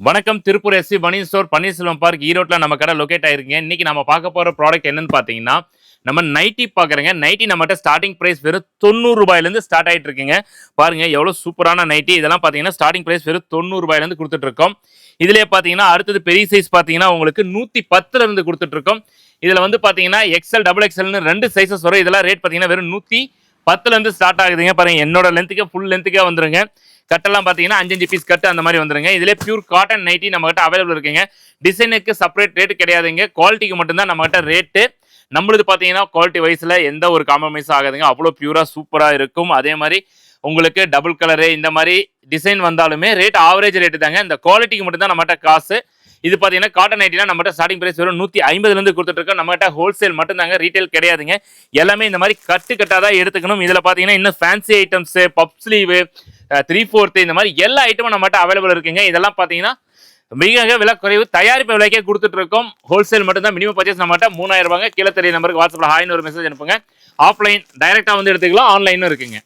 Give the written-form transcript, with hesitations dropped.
வணக்கம். திருப்பூர் எஸ்சி பனியன் store Panneerselvam park ஈரோட்ல நம்ம கடை லொகேட் ஆயிருக்குங்க. இன்னைக்கு நம்ம பார்க்க போற ப்ராடக்ட் என்னன்னு பாத்தீங்கன்னா, நம்ம நைட்டி பாக்குறேங்க. நைட்டி நம்மகிட்ட ஸ்டார்டிங் பிரைஸ் வெறும் ₹90 ஸ்டார்ட் ஆயிட்டு இருக்குங்க. பாருங்க எவ்வளவு சூப்பரான நைட்டி. இதெல்லாம் பாத்தீங்கன்னா ஸ்டார்டிங் பிரைஸ் வெறும் ₹90 கொடுத்துட்டு இருக்கோம். இதுலயே பாத்தீங்கன்னா அடுத்தது பெரிய சைஸ் பாத்தீங்கன்னா உங்களுக்கு 110 கொடுத்துட்டு இருக்கோம். இதுல வந்து பாத்தீங்கன்னா எக்ஸ்எல் டபுள் எக்ஸ்எல்னு 2 சைஸஸ் வரும். இதெல்லாம் ரேட் பாத்தீங்கன்னா வெறும் 110 ஸ்டார்ட் ஆகுதுங்க. பாருங்க என்னோட லென்த்துக்கே ஃபுல் லென்த்துக்கே வந்துருங்க. கட்டெல்லாம் பார்த்தீங்கன்னா 5 பீஸ் கட்டு அந்த மாதிரி வந்துருங்க. இதிலே பியூர் காட்டன் நைட்டி நம்மகிட்ட அவைலபிள் இருக்குங்க. டிசைனுக்கு செப்பரேட் ரேட் கிடையாதுங்க. குவாலிட்டிக்கு மட்டும்தான் நம்மகிட்ட ரேட்டு. நம்மளுது பார்த்தீங்கன்னா குவாலிட்டி வைஸில் எந்த ஒரு காம்ப்ரமைஸும் ஆகாதுங்க. அவ்வளோ பியூராக சூப்பராக இருக்கும். அதே மாதிரி உங்களுக்கு டபுள் கலரு இந்த மாதிரி டிசைன் வந்தாலுமே ரேட் ஆவரேஜ் ரேட்டு தாங்க. இந்த குவாலிட்டிக்கு மட்டும்தான் நம்மகிட்ட காசு. இது பார்த்தீங்கன்னா காட்டன் நைட்டினா நம்மகிட்ட ஸ்டார்டிங் பிரைஸ் வெறும் 150 கொடுத்துட்டு இருக்கோம். நம்மகிட்ட ஹோல்சேல் மட்டும்தாங்க, ரீட்டைல் கிடையாதுங்க. எல்லாமே இந்த மாதிரி கட்டாக தான் எடுத்துக்கணும். இதில் பார்த்தீங்கன்னா இன்னும் ஃபேன்சி ஐட்டம்ஸு, பப் ஸ்லீவு, 3/4 இந்த மாதிரி எல்லா ஐட்டமும் நம்மகிட்ட அவைலபிள் இருக்குங்க. இதெல்லாம் பார்த்தீங்கன்னா மிக விலை குறைவு, தயாரிப்பு விலைக்கே கொடுத்துட்டு இருக்கோம். ஹோல்சேல் மட்டும்தான். மினிமம் பர்ச்சேஸ் நம்மகிட்ட ₹3000. கீழே தெரிய நம்பருக்கு வாட்ஸ்அப்பில் ஹாய்னு ஒரு மெசேஜ் அனுப்புங்க. ஆஃப்லைன் டைரெக்டாக வந்து எடுத்துக்கலாம், ஆன்லைனும் இருக்குங்க.